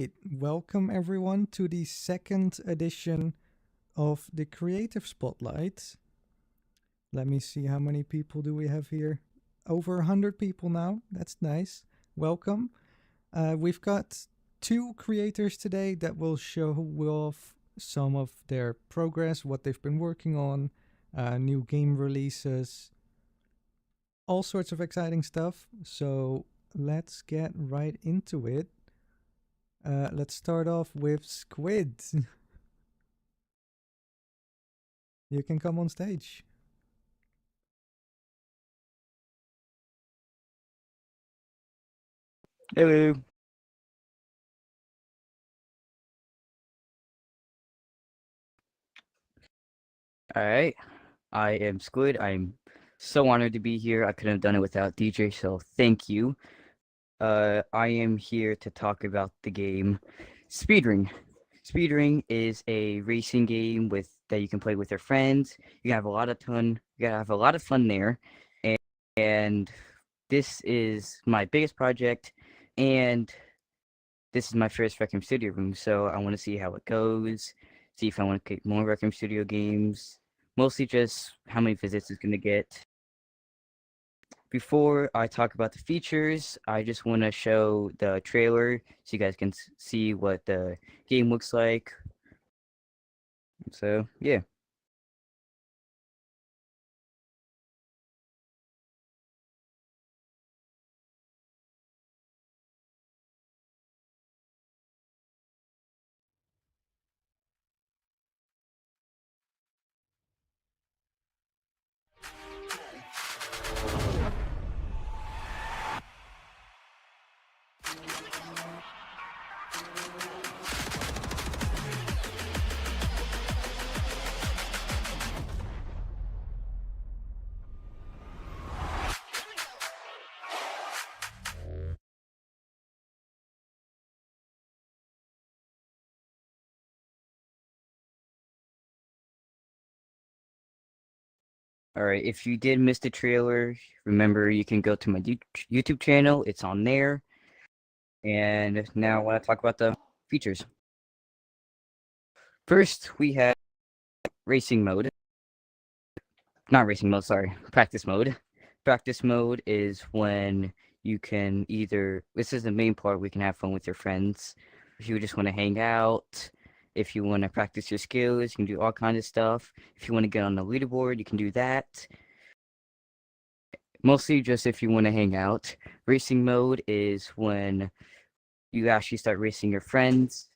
right. Welcome everyone to the second edition of the Creative Spotlight. Let me see how many people do we have here. Over 100 people now. That's nice. Welcome. We've got two creators today that will show off some of their progress, what they've been working on, new game releases, all sorts of exciting stuff. So let's get right into it. Let's start off with Squid. You can come on stage. Hello. All right. I am Squid. I'm so honored to be here. I couldn't have done it without DJ, so thank you. I am here to talk about the game Speedring. Speedring is a racing game that you can play with your friends. You have a lot of fun. You gotta have a lot of fun there, and this is my biggest project, and this is my first Rec Room Studio room. So I want to see how it goes. See if I want to get more Rec Room Studio games. Mostly just how many visits it's going to get. Before I talk about the features, I just want to show the trailer so you guys can see what the game looks like. So, yeah. All right, if you did miss the trailer, remember you can go to my YouTube channel. It's on there. And now I want to talk about the features. First, we have racing mode. Not racing mode, sorry, practice mode. Practice mode is when you can this is the main part, we can have fun with your friends. If you just want to hang out, if you want to practice your skills, you can do all kinds of stuff. If you want to get on the leaderboard, you can do that. Mostly just if you want to hang out. Racing mode is when you actually start racing your friends.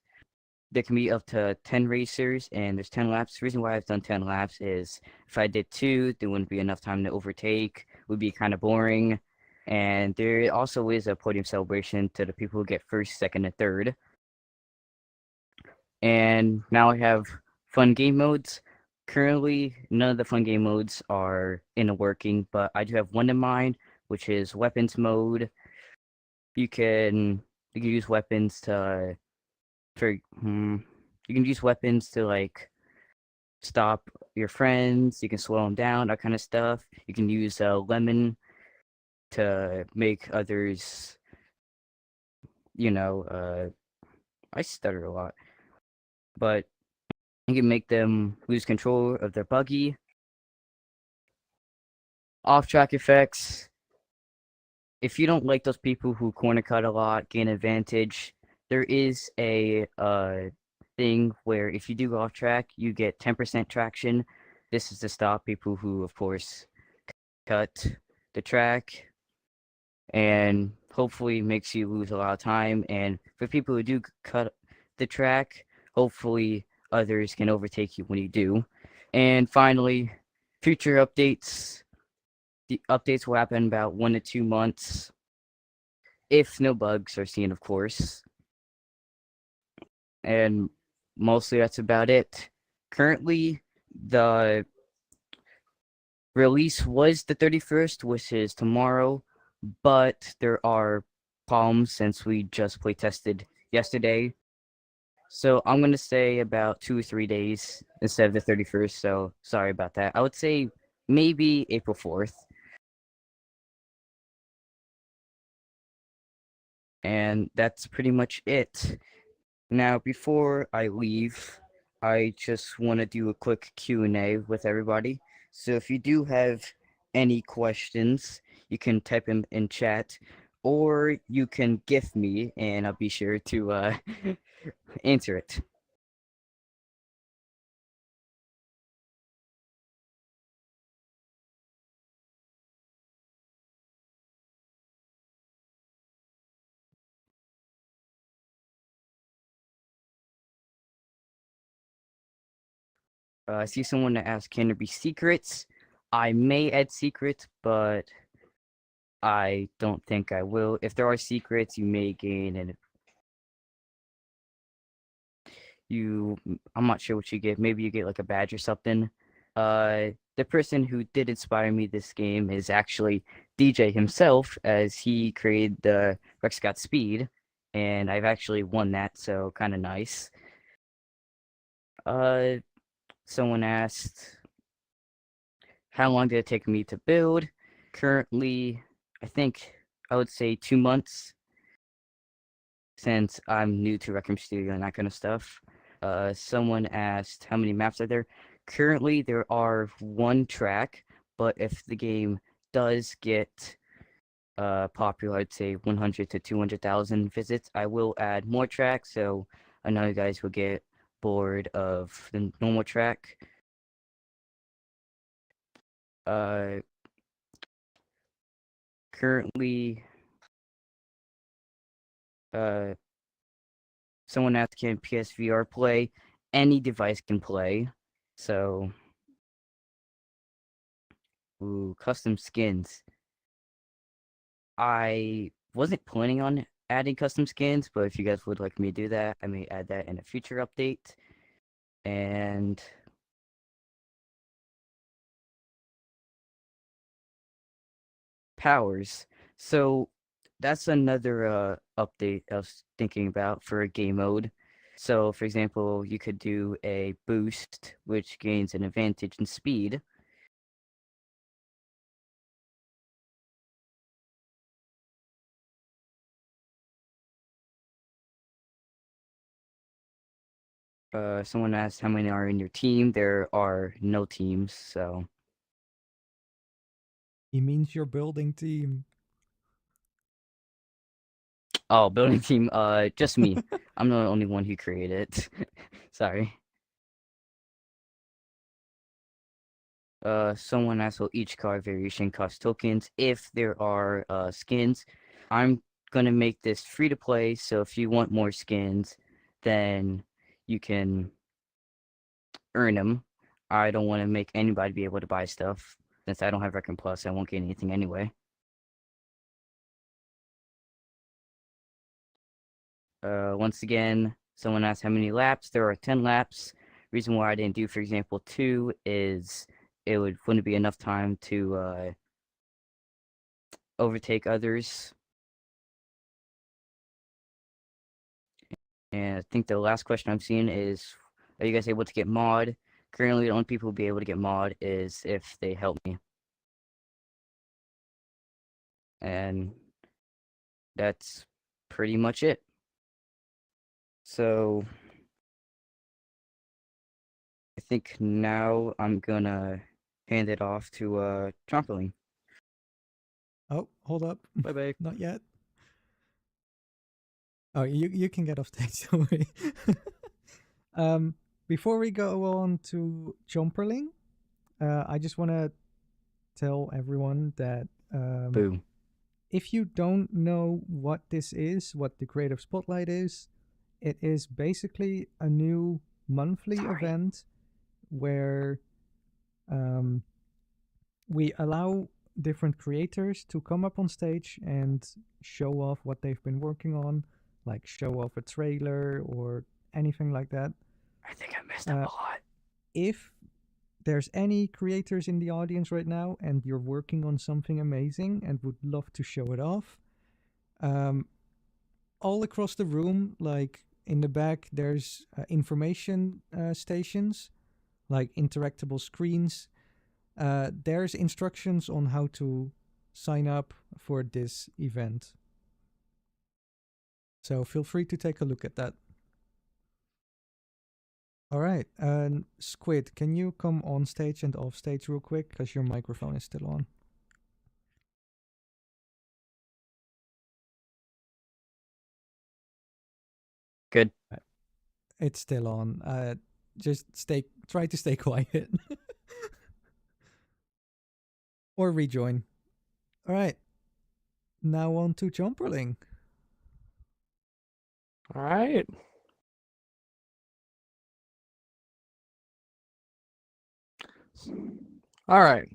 There can be up to 10 racers and there's 10 laps. The reason why I've done 10 laps is if I did 2, there wouldn't be enough time to overtake. It would be kind of boring. And there also is a podium celebration to the people who get first, second, and third. And now I have fun game modes. Currently, none of the fun game modes are in the working, but I do have one in mind, which is weapons mode. You can use weapons to you can use weapons to like stop your friends. You can slow them down, that kind of stuff. You can use lemon to make others. I stutter a lot, but you can make them lose control of their buggy. Off-track effects. If you don't like those people who corner cut a lot, gain advantage, there is a thing where if you do go off track, you get 10% traction. This is to stop people who, of course, cut the track and hopefully makes you lose a lot of time. And for people who do cut the track, hopefully others can overtake you when you do. And finally, future updates. The updates will happen about 1 to 2 months, if no bugs are seen, of course. And mostly that's about it. Currently, the release was the 31st, which is tomorrow, but there are problems since we just play tested yesterday. So I'm going to say about 2 or 3 days instead of the 31st, so sorry about that. I would say maybe April 4th. And that's pretty much it. Now, before I leave, I just want to do a quick Q&A with everybody. So if you do have any questions, you can type them in chat, or you can gift me, and I'll be sure to answer it. I see someone that asked, can there be secrets? I may add secrets, but I don't think I will. If there are secrets, you may gain an I'm not sure what you get. Maybe you get like a badge or something. The person who did inspire me this game is actually DJ himself, as he created the Rex Got Speed, and I've actually won that, so kind of nice. Uh, Someone asked, how long did it take me to build? Currently, I think I would say 2 months, since I'm new to Rec Room Studio and that kind of stuff. Someone asked how many maps are there. Currently, there are 1 track, but if the game does get popular, I'd say 100 to 200,000 visits, I will add more tracks, so I know you guys will get bored of the normal track. Uh, Currently, uh, someone asked, can PSVR play? Any device can play, so... Ooh, custom skins. I wasn't planning on adding custom skins, but if you guys would like me to do that, I may add that in a future update. And powers. So that's another update I was thinking about for a game mode. So for example, you could do a boost, which gains an advantage in speed. Someone asked how many are in your team. There are no teams, so... He means your building team. Oh, building team, just me. I'm the only one who created it. Sorry. Someone asked, will each card variation cost tokens if there are skins? I'm gonna make this free to play, so if you want more skins, then you can earn them. I don't want to make anybody be able to buy stuff. Since I don't have Reckon Plus, I won't get anything anyway. Once again, someone asked how many laps. There are 10 laps. Reason why I didn't do, for example, 2 is it wouldn't be enough time to overtake others. And I think the last question I'm seeing is, are you guys able to get mod? Currently, the only people who will be able to get mod is if they help me. And that's pretty much it. So I think now I'm gonna hand it off to Trampoline. Oh, hold up. Bye bye. Not yet. Oh, you can get off stage, don't worry. Before we go on to Jumperling, I just want to tell everyone that Boo. if you don't know what this is, what the Creative Spotlight is, it is basically a new monthly event where we allow different creators to come up on stage and show off what they've been working on, like show off a trailer or anything like that. I think I messed up a lot. If there's any creators in the audience right now and you're working on something amazing and would love to show it off, all across the room, like in the back, there's information stations, like interactable screens. There's instructions on how to sign up for this event. So feel free to take a look at that. All right. Squid, can you come on stage and off stage real quick? Because your microphone is still on. Good. It's still on. Just try to stay quiet. Or rejoin. All right. Now on to Jumperling. All right. All right.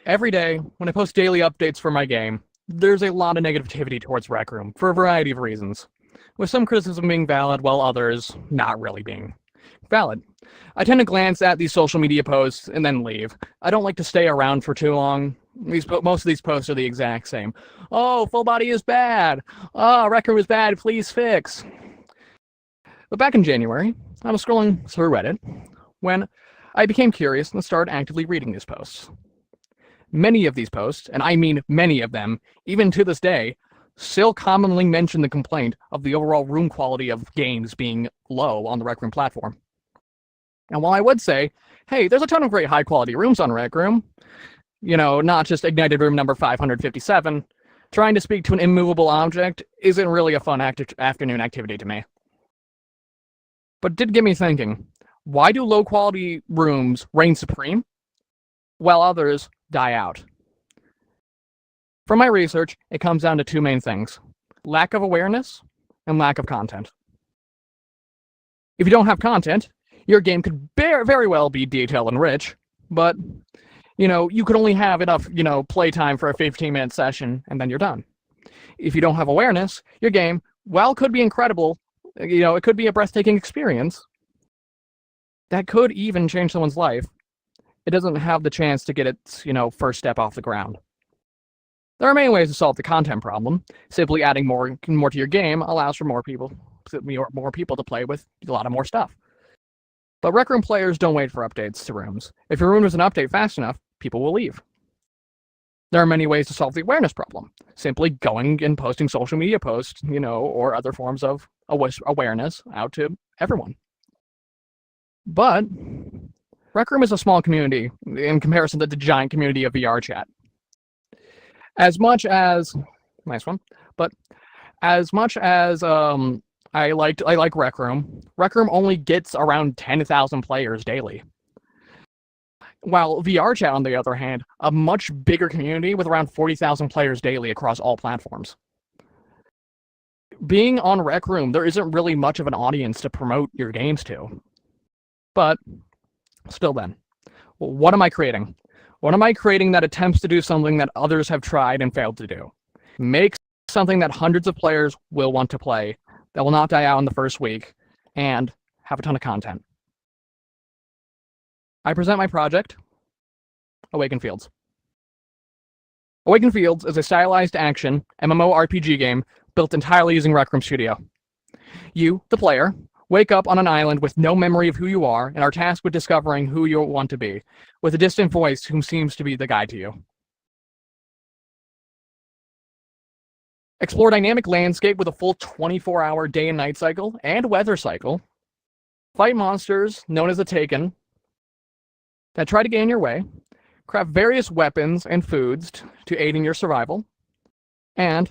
Every day, when I post daily updates for my game, there's a lot of negativity towards Rec Room for a variety of reasons, with some criticism being valid while others not really being valid. I tend to glance at these social media posts and then leave. I don't like to stay around for too long. Most of these posts are the exact same. Oh, full body is bad. Oh, Rec Room is bad. Please fix. But back in January, I was scrolling through Reddit when I became curious and started actively reading these posts. Many of these posts, and I mean many of them, even to this day, still commonly mention the complaint of the overall room quality of games being low on the Rec Room platform. And while I would say, hey, there's a ton of great high quality rooms on Rec Room, not just Ignited Room number 557, trying to speak to an immovable object isn't really a fun afternoon activity to me. But it did get me thinking, why do low quality rooms reign supreme while others die out? From my research, it comes down to two main things: lack of awareness and lack of content. If you don't have content, your game could very well be detail and rich, but you could only have enough playtime for a 15-minute session and then you're done. If you don't have awareness, your game, while could be incredible, it could be a breathtaking experience that could even change someone's life, it doesn't have the chance to get its first step off the ground. There are many ways to solve the content problem. Simply adding more to your game allows for more people to play with a lot of more stuff. But Rec Room players don't wait for updates to rooms. If your room doesn't update fast enough, people will leave. There are many ways to solve the awareness problem. Simply going and posting social media posts, or other forms of awareness out to everyone. But Rec Room is a small community in comparison to the giant community of VR chat. As much as I like Rec Room only gets around 10,000 players daily. While VR chat, on the other hand, a much bigger community with around 40,000 players daily across all platforms. Being on Rec Room, there isn't really much of an audience to promote your games to. But still then, what am I creating? What am I creating that attempts to do something that others have tried and failed to do? Make something that hundreds of players will want to play, that will not die out in the first week, and have a ton of content. I present my project, Awaken Fields. Awaken Fields is a stylized action MMORPG game built entirely using Rec Room Studio. You, the player, wake up on an island with no memory of who you are and are tasked with discovering who you want to be, with a distant voice who seems to be the guide to you. Explore dynamic landscape with a full 24-hour day and night cycle and weather cycle. Fight monsters known as the Taken that try to gain your way. Craft various weapons and foods to aid in your survival. And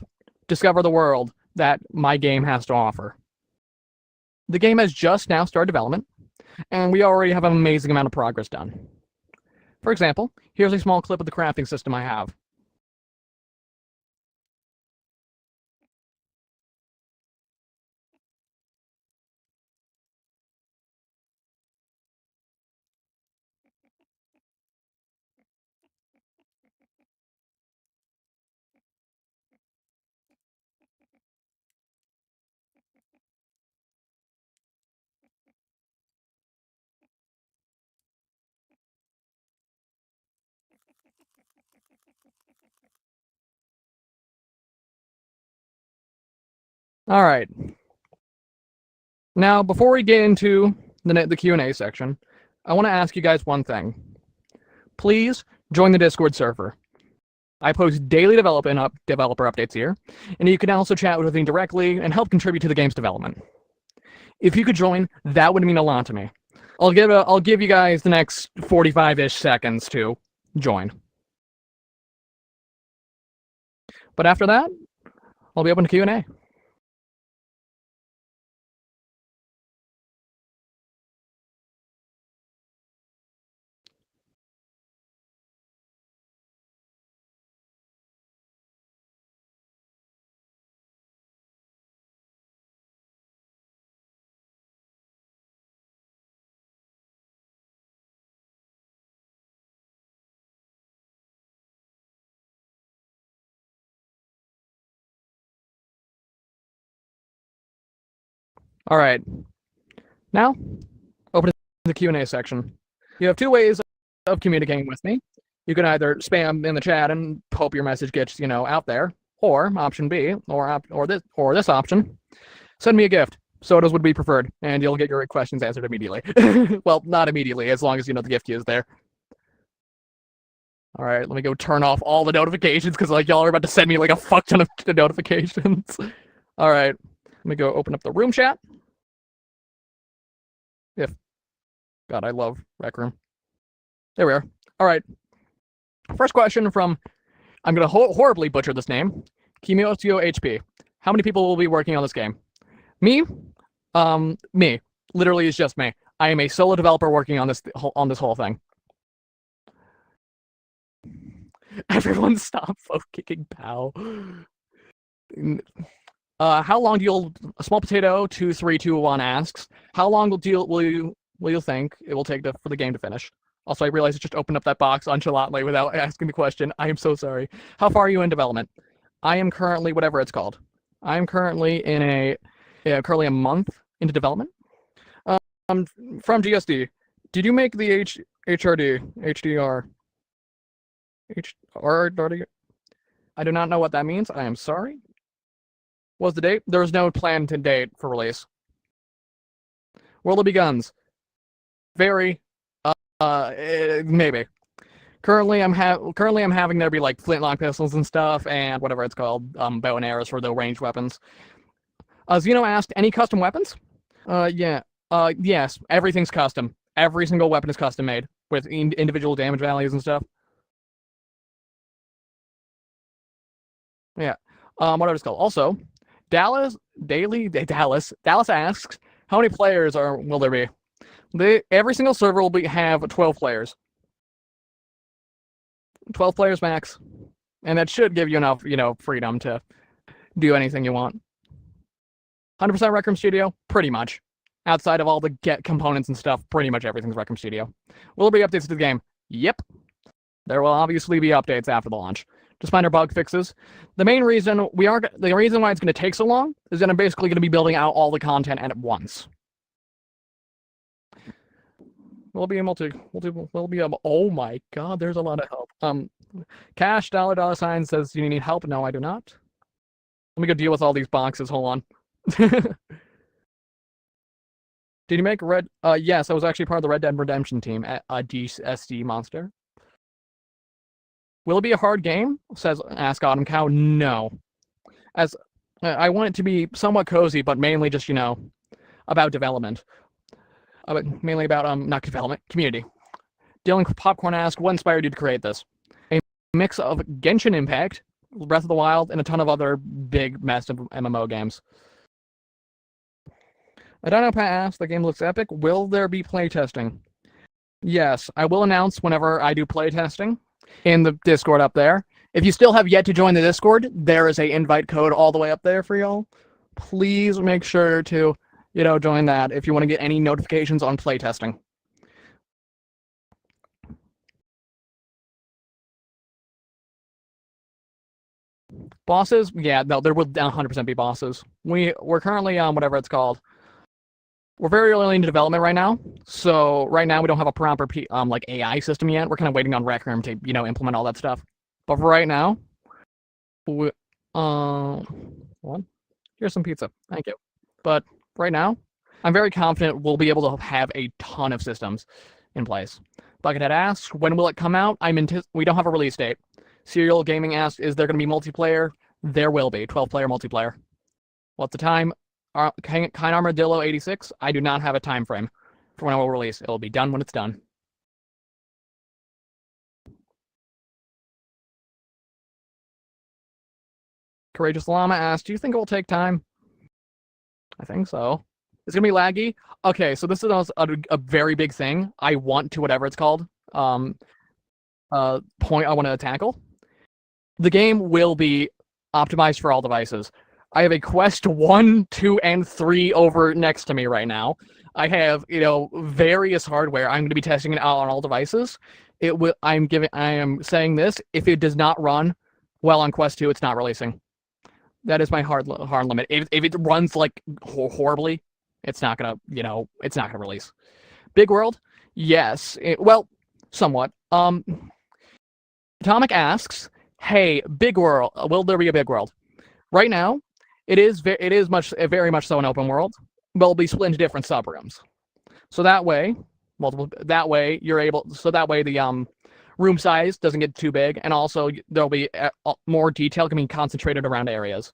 discover the world that my game has to offer. The game has just now started development, and we already have an amazing amount of progress done. For example, here's a small clip of the crafting system I have. All right. Now, before we get into the Q&A section, I want to ask you guys one thing. Please join the Discord server. I post daily developer updates here, and you can also chat with me directly and help contribute to the game's development. If you could join, that would mean a lot to me. I'll give you guys the next 45-ish seconds to join. But after that, I'll be open to Q&A. All right. Now, open the Q&A section. You have two ways of communicating with me. You can either spam in the chat and hope your message gets, out there, or option B, or this option, send me a gift. Sodas would be preferred, and you'll get your questions answered immediately. Well, not immediately, as long as the gift key is there. All right, let me go turn off all the notifications because y'all are about to send me a fuck ton of notifications. All right, let me go open up the room chat. God, I love Rec Room. There we are. All right. First question from, I'm going to horribly butcher this name, Kimotio HP. How many people will be working on this game? Me? Me. Literally, it's just me. I am a solo developer working on this whole thing. Everyone stop folk kicking POW. How long do you... Small Potato 2321 asks, how long will you think it will take for the game to finish? Also, I realized I just opened up that box nonchalantly without asking the question. I am so sorry. How far are you in development? I am currently, whatever it's called. I am currently currently a month into development. From GSD, did you make the HDR? I do not know what that means. I am sorry. What's the date? There is no planned date for release. World of Guns. Very, maybe. Currently, I'm having there be flintlock pistols and stuff, and whatever it's called, bow and arrows for the ranged weapons. Zeno asked, any custom weapons? Yeah. Yes, everything's custom. Every single weapon is custom made with individual damage values and stuff. Yeah. Whatever it's called. Also, Dallas asks, how many players will there be? Every single server will have 12 players. 12 players max. And that should give you enough, freedom to do anything you want. 100% Rec Room Studio? Pretty much. Outside of all the get components and stuff, pretty much everything's Rec Room Studio. Will there be updates to the game? Yep. There will obviously be updates after the launch. Just minor bug fixes. The reason why it's going to take so long is that I'm basically going to be building out all the content at once. We'll be able to, oh my god, there's a lot of help. Cash $$ says, do you need help? No, I do not. Let me go deal with all these boxes, hold on. Did you make Red? Yes, I was actually part of the Red Dead Redemption team at DSD Monster. Will it be a hard game? Ask Autumn Cow. No. As I want it to be somewhat cozy, but mainly just, about development. Mainly about, not development, community. Dylan Popcorn asked, what inspired you to create this? A mix of Genshin Impact, Breath of the Wild, and a ton of other big, massive MMO games. I don't know, Pat asked, the game looks epic. Will there be playtesting? Yes, I will announce whenever I do playtesting in the Discord up there. If you still have yet to join the Discord, there is a invite code all the way up there for y'all. Please make sure to, join that if you want to get any notifications on playtesting. Bosses? Yeah, no, there will 100% be bosses. We're currently on whatever it's called. We're very early into development right now, so right now we don't have a proper AI system yet. We're kind of waiting on Rec Room to implement all that stuff. But for right now, here's some pizza. Thank you. But right now, I'm very confident we'll be able to have a ton of systems in place. Buckethead asks, when will it come out? We don't have a release date. Serial Gaming asks, is there going to be multiplayer? There will be 12-player multiplayer. What's the time? Kind Armadillo 86. I do not have a time frame for when it will release. It will be done when it's done. Courageous Llama asked, do you think it will take time? I think so. It's gonna be laggy. Okay, so this is a very big thing. I want to whatever it's called. Point I want to tackle. The game will be optimized for all devices. I have a Quest 1, 2, and 3 over next to me right now. I have, various hardware. I'm going to be testing it out on all devices. I am saying this, if it does not run well on Quest 2, it's not releasing. That is my hard limit. If it runs like horribly, it's not gonna, it's not gonna release. Big World, yes. Well, somewhat. Atomic asks, "Hey, Big World, will there be a Big World?" Right now, it is very much so an open world, but it'll be split into different subrooms. So that way, the room size doesn't get too big, and also there'll be more detail can be concentrated around areas.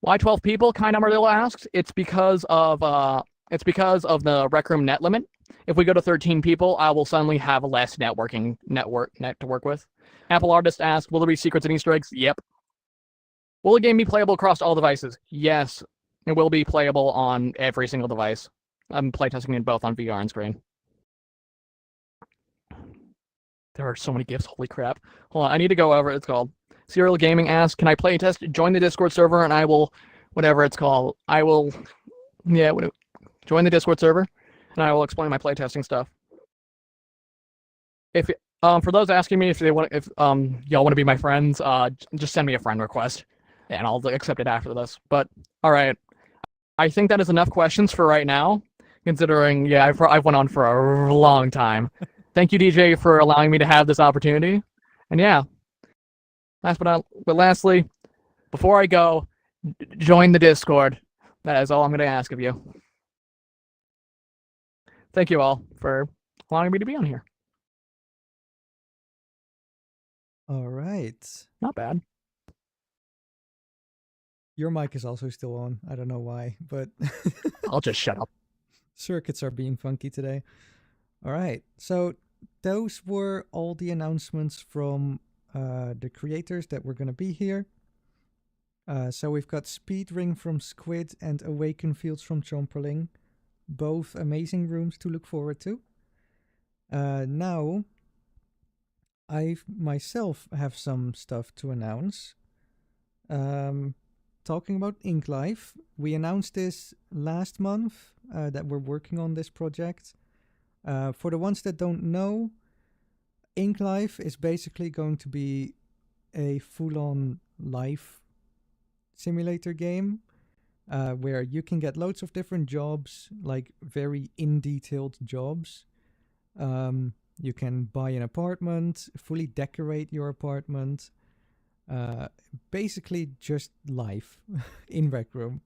Why 12 people? Kind Armadillo asked. It's because of the Rec Room net limit. If we go to 13 people, I will suddenly have less net to work with. Apple Artist asked, will there be secrets and Easter eggs? Yep. Will the game be playable across all devices? Yes. It will be playable on every single device. I'm playtesting it both on VR and screen. There are so many gifts, holy crap. Hold on, I need to go over it's called. Serial Gaming asks, can I playtest? Join the Discord server and I will, whatever it's called, join the Discord server and I will explain my playtesting stuff. If for those asking me if y'all want to be my friends, just send me a friend request and I'll accept it after this. But all right, I think that is enough questions for right now, considering I've went on for a long time. Thank you, DJ, for allowing me to have this opportunity. And lastly, before I go, join the Discord. That is all I'm going to ask of you. Thank you all for allowing me to be on here. All right. Not bad. Your mic is also still on. I don't know why, but I'll just shut up. Circuits are being funky today. All right. So those were all the announcements from the creators that were going to be here. So we've got Speed Ring from Squid and Awaken Fields from Chomperling. Both amazing rooms to look forward to. Now, I myself have some stuff to announce. Talking about Ink Life, we announced this last month that we're working on this project. For the ones that don't know, Ink Life is basically going to be a full-on life simulator game where you can get loads of different jobs, like very in-detailed jobs. You can buy an apartment, fully decorate your apartment. Basically just life in Rec Room.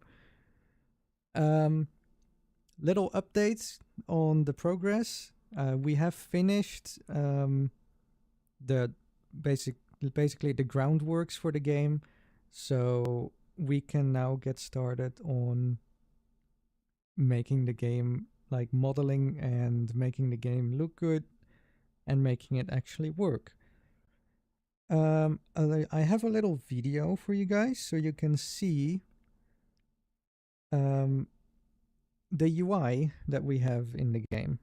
Little updates on the progress. We have finished the basically the groundworks for the game, so we can now get started on making the game, like modeling and making the game look good and making it actually work. I have a little video for you guys so you can see the UI that we have in the game.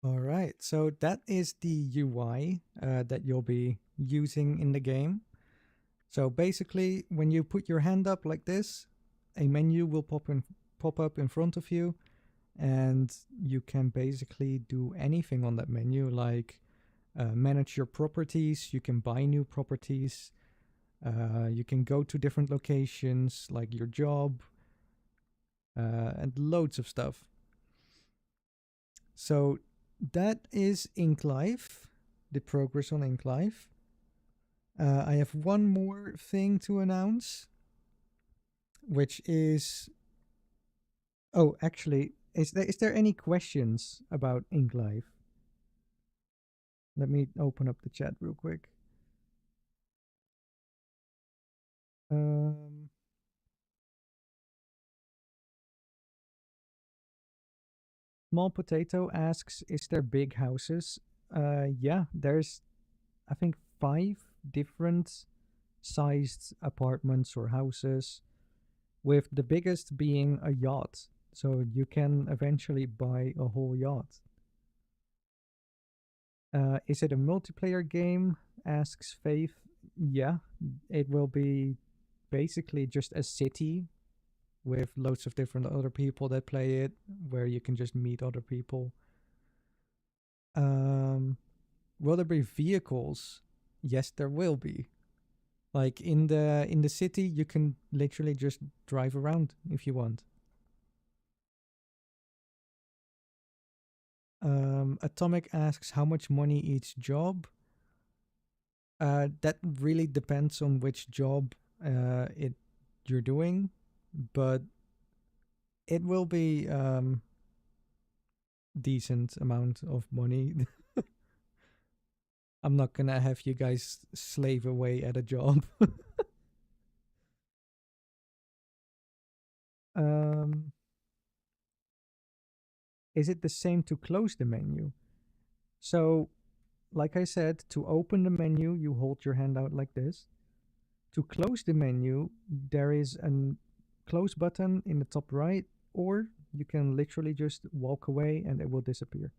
All right, so that is the UI that you'll be using in the game. So basically, when you put your hand up like this, a menu will pop up in front of you, and you can basically do anything on that menu, like manage your properties. You can buy new properties. You can go to different locations, like your job, and loads of stuff. So that is Ink Live, the progress on Ink Live. I have one more thing to announce, which is... Oh, actually, is there any questions about Ink Live? Let me open up the chat real quick. Small Potato asks, is there big houses? Yeah, there's, I think, 5 different sized apartments or houses, with the biggest being a yacht. So you can eventually buy a whole yacht. Is it a multiplayer game? Asks Faith. Yeah, it will be basically just a city with loads of different other people that play it, where you can just meet other people. Will there be vehicles? Yes, there will be. Like in the city, you can literally just drive around if you want. Atomic asks how much money each job. That really depends on which job you're doing, but it will be decent amount of money. I'm not gonna have you guys slave away at a job. Is it the same to close the menu? So, like I said, to open the menu, you hold your hand out like this. To close the menu, there is a close button in the top right, or you can literally just walk away and it will disappear.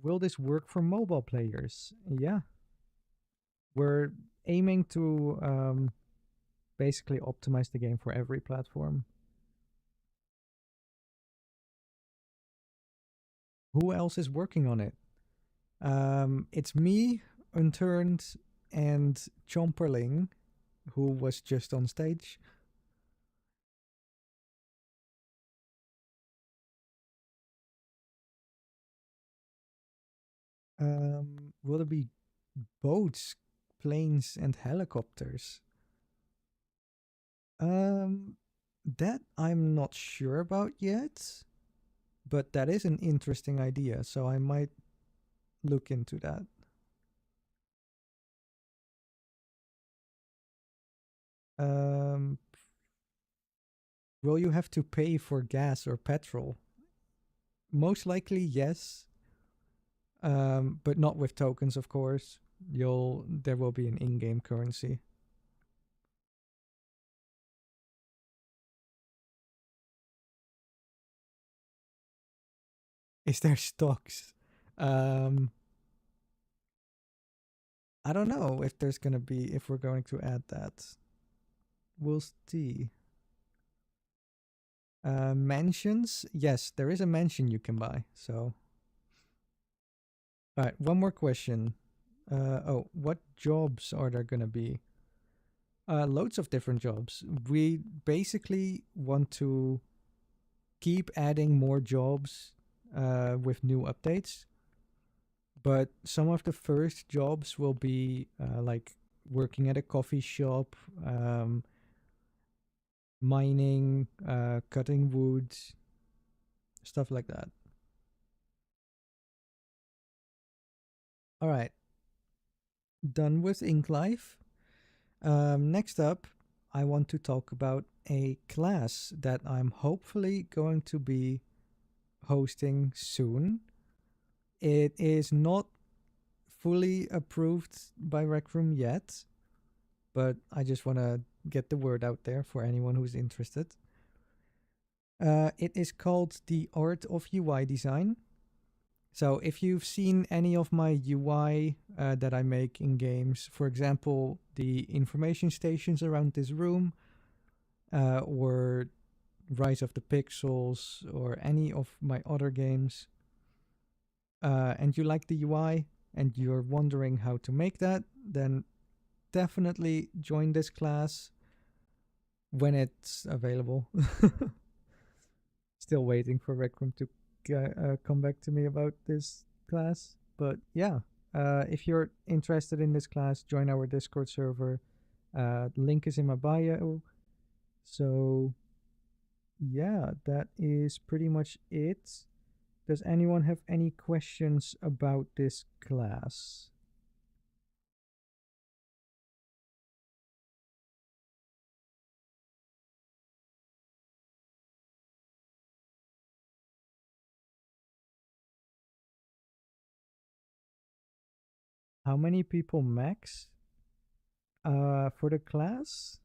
Will this work for mobile players? Yeah. We're aiming to basically optimize the game for every platform. Who else is working on it? It's me, Unturned, and Chomperling, who was just on stage. Will there be boats, planes, and helicopters? That I'm not sure about yet, but that is an interesting idea, so I might look into that. Will you have to pay for gas or petrol? Most likely, yes. But not with tokens, of course. There will be an in-game currency. Is there stocks? I don't know if we're going to add that. We'll see. Mansions? Yes, there is a mansion you can buy, so. Alright, one more question. What jobs are there gonna be? Loads of different jobs. We basically want to keep adding more jobs with new updates. But some of the first jobs will be like working at a coffee shop, mining, cutting wood, stuff like that. All right. Done with Ink Life. Next up, I want to talk about a class that I'm hopefully going to be hosting soon. It is not fully approved by Rec Room yet, but I just want to get the word out there for anyone who's interested. It is called The Art of UI Design. So if you've seen any of my UI that I make in games, for example, the information stations around this room, or Rise of the Pixels, or any of my other games, and you like the UI and you're wondering how to make that, then definitely join this class when it's available. Still waiting for Rec Room to come back to me about this class. But yeah, if you're interested in this class, join our Discord server. Link is in my bio. So yeah, that is pretty much it. Does anyone have any questions about this class? How many people max? For the class?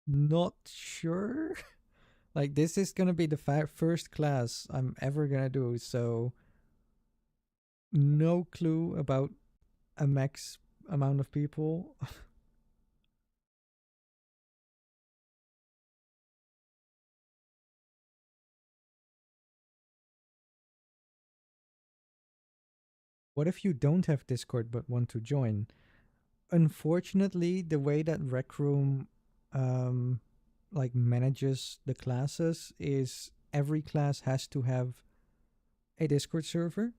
Not sure. Like, this is gonna be the first class I'm ever gonna do, so no clue about a max amount of people. What if you don't have Discord but want to join? Unfortunately, the way that Rec Room like manages the classes is every class has to have a Discord server,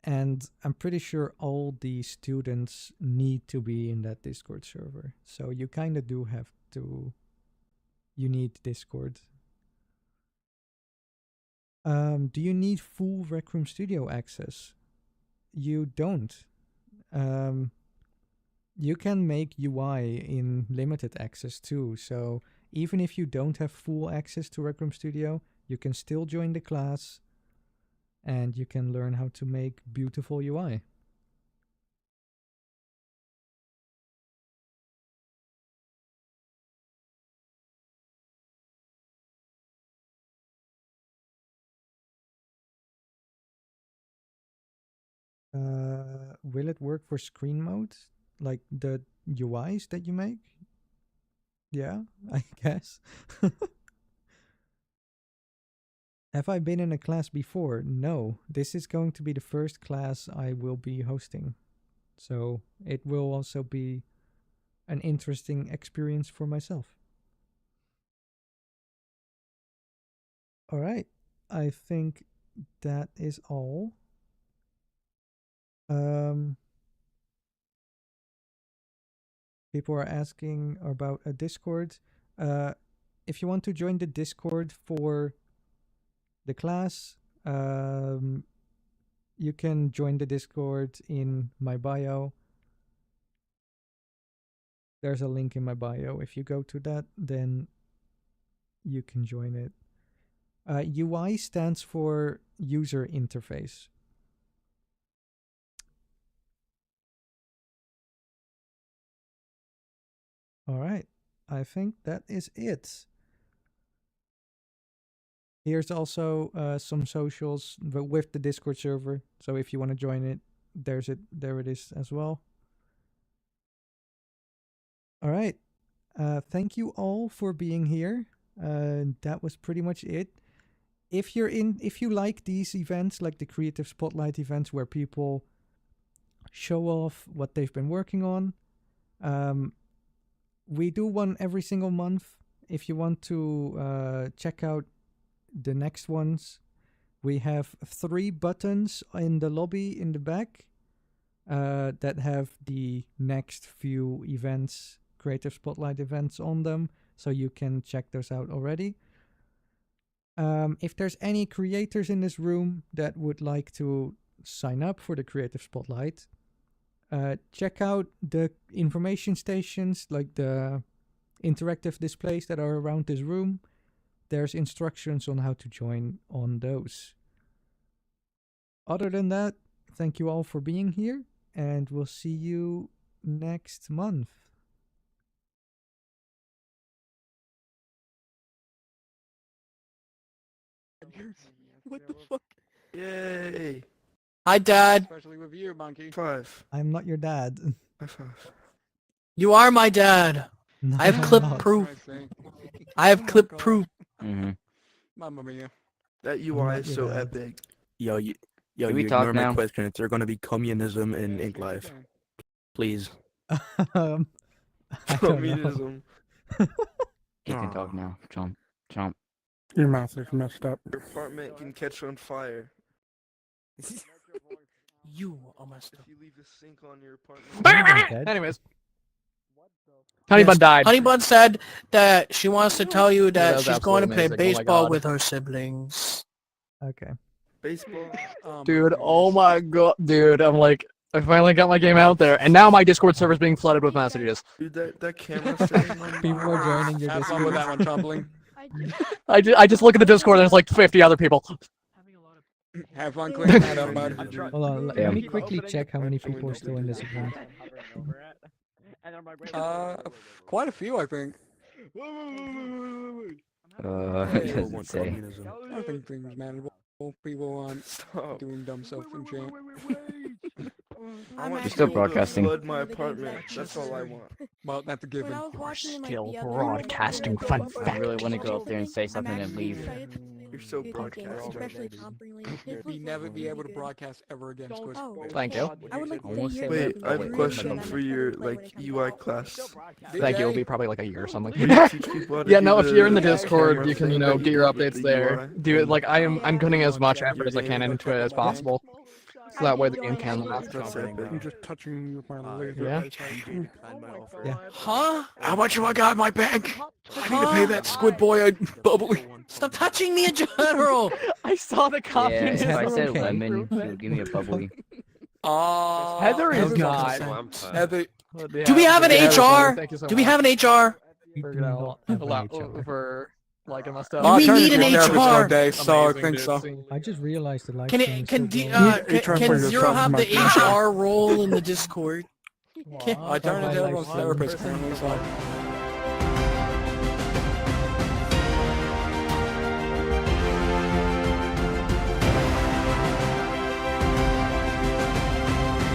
and I'm pretty sure all the students need to be in that Discord server. So you kind of do have to. You need Discord. Do you need full Rec Room Studio access? You don't. Um, you can make UI in limited access too. So even if you don't have full access to Rec Room Studio, you can still join the class and you can learn how to make beautiful UI. Will it work for screen mode? Like the UIs that you make? Yeah, I guess. Have I been in a class before? No. This is going to be the first class I will be hosting. So it will also be an interesting experience for myself. All right. I think that is all. Um, People are asking about a Discord. Uh, if you want to join the Discord for the class, you can join the Discord in my bio. There's a link in my bio. If you go to that, then you can join it. UI stands for user interface. All right. I think that is it. Here's also some socials with the Discord server. So if you want to join it, there's it. There it is as well. All right. Thank you all for being here. That was pretty much it. If you like these events, like the Creative Spotlight events, where people show off what they've been working on, we do one every single month. If you want to check out the next ones, we have 3 buttons in the lobby in the back that have the next few events, Creative Spotlight events on them, so you can check those out already. If there's any creators in this room that would like to sign up for the Creative Spotlight, check out the information stations, like the interactive displays that are around this room. There's instructions on how to join on those. Other than that, thank you all for being here, and we'll see you next month. What the fuck? Yay! Hi, Dad. Especially with you, monkey. 5. I'm not your dad. High 5. You are my dad. No, I have I'm clip not. proof. I I have clip proof. Mm-hmm. Mamma mia. That I'm UI not is your so dad. epic. Yo, you Can we ignore talk my now? question. Is there going to be communism in Ink Life? Please. um, I don't know. Communism. You can talk now. Chomp. Your mouth is messed up. Your apartment can catch on fire. You almost. If you leave a sink on your apartment. Honey's dead. Anyways. Honey Bun died. Honey Bun said that she wants to tell you that that was she's going to play absolutely amazing. Oh my baseball God. with her siblings. Okay. Baseball. Dude, oh my god. Dude, I'm like, I finally got my game out there, and now my Discord server is being flooded with messages. Dude, that camera setting on People are joining your Have fun with Discord. that one, Chompling. I just look at the Discord and there's like 50 other people. Have fun cleaning that up, bud. Hold on, let Damn. me quickly check how many people are still in this account. Quite a few, I think. It People doesn't want say. communism. I think things manageable. People Stop. doing dumb stuff and shit. I want You're still people to broadcasting. flood my apartment. That's all I want. Well, that's a given. When I was watching like Still the other broadcasting night, fun like, I really like, want to like, go up there and say I'm something and actually leave. excited to You're so play video games, podcast especially ready. Tom Brinley. His We was, never like, be really able to good. broadcast ever again, Squish. Oh, Thank you. I would like to Almost hear said Wait, I have a really question good for that your I play when like it comes UI out. class. Thank you. It'll be probably like a year or something. Will you teach people how to Yeah, do no, if you're in the camera Discord, you can, thing you know, that get your did with updates the there. UI? Do it like I'm putting as much effort as I can into it as possible. So that way the game can last. That's epic. I'm just touching you with my laser. Yeah. Yeah. Huh? How much have I got in my bank? I need to pay Huh? that squid boy a bubbly. Stop touching me in general. I saw the Yeah, communism. if I said okay. lemon, he'll give me a bubbly. Heather is Heather's not. consent. Heather, Do we have an HR? Thank you so Do we much. have an HR? We For, do not have an HR. for liking my stuff. Do we need an HR? Day, so I Amazing, think dude. so. I just realized the live Can stream it is can still D, going. HR can for Zero yourself, have the Mike. HR role in the Discord? I turned My into live a stream. therapist currently, so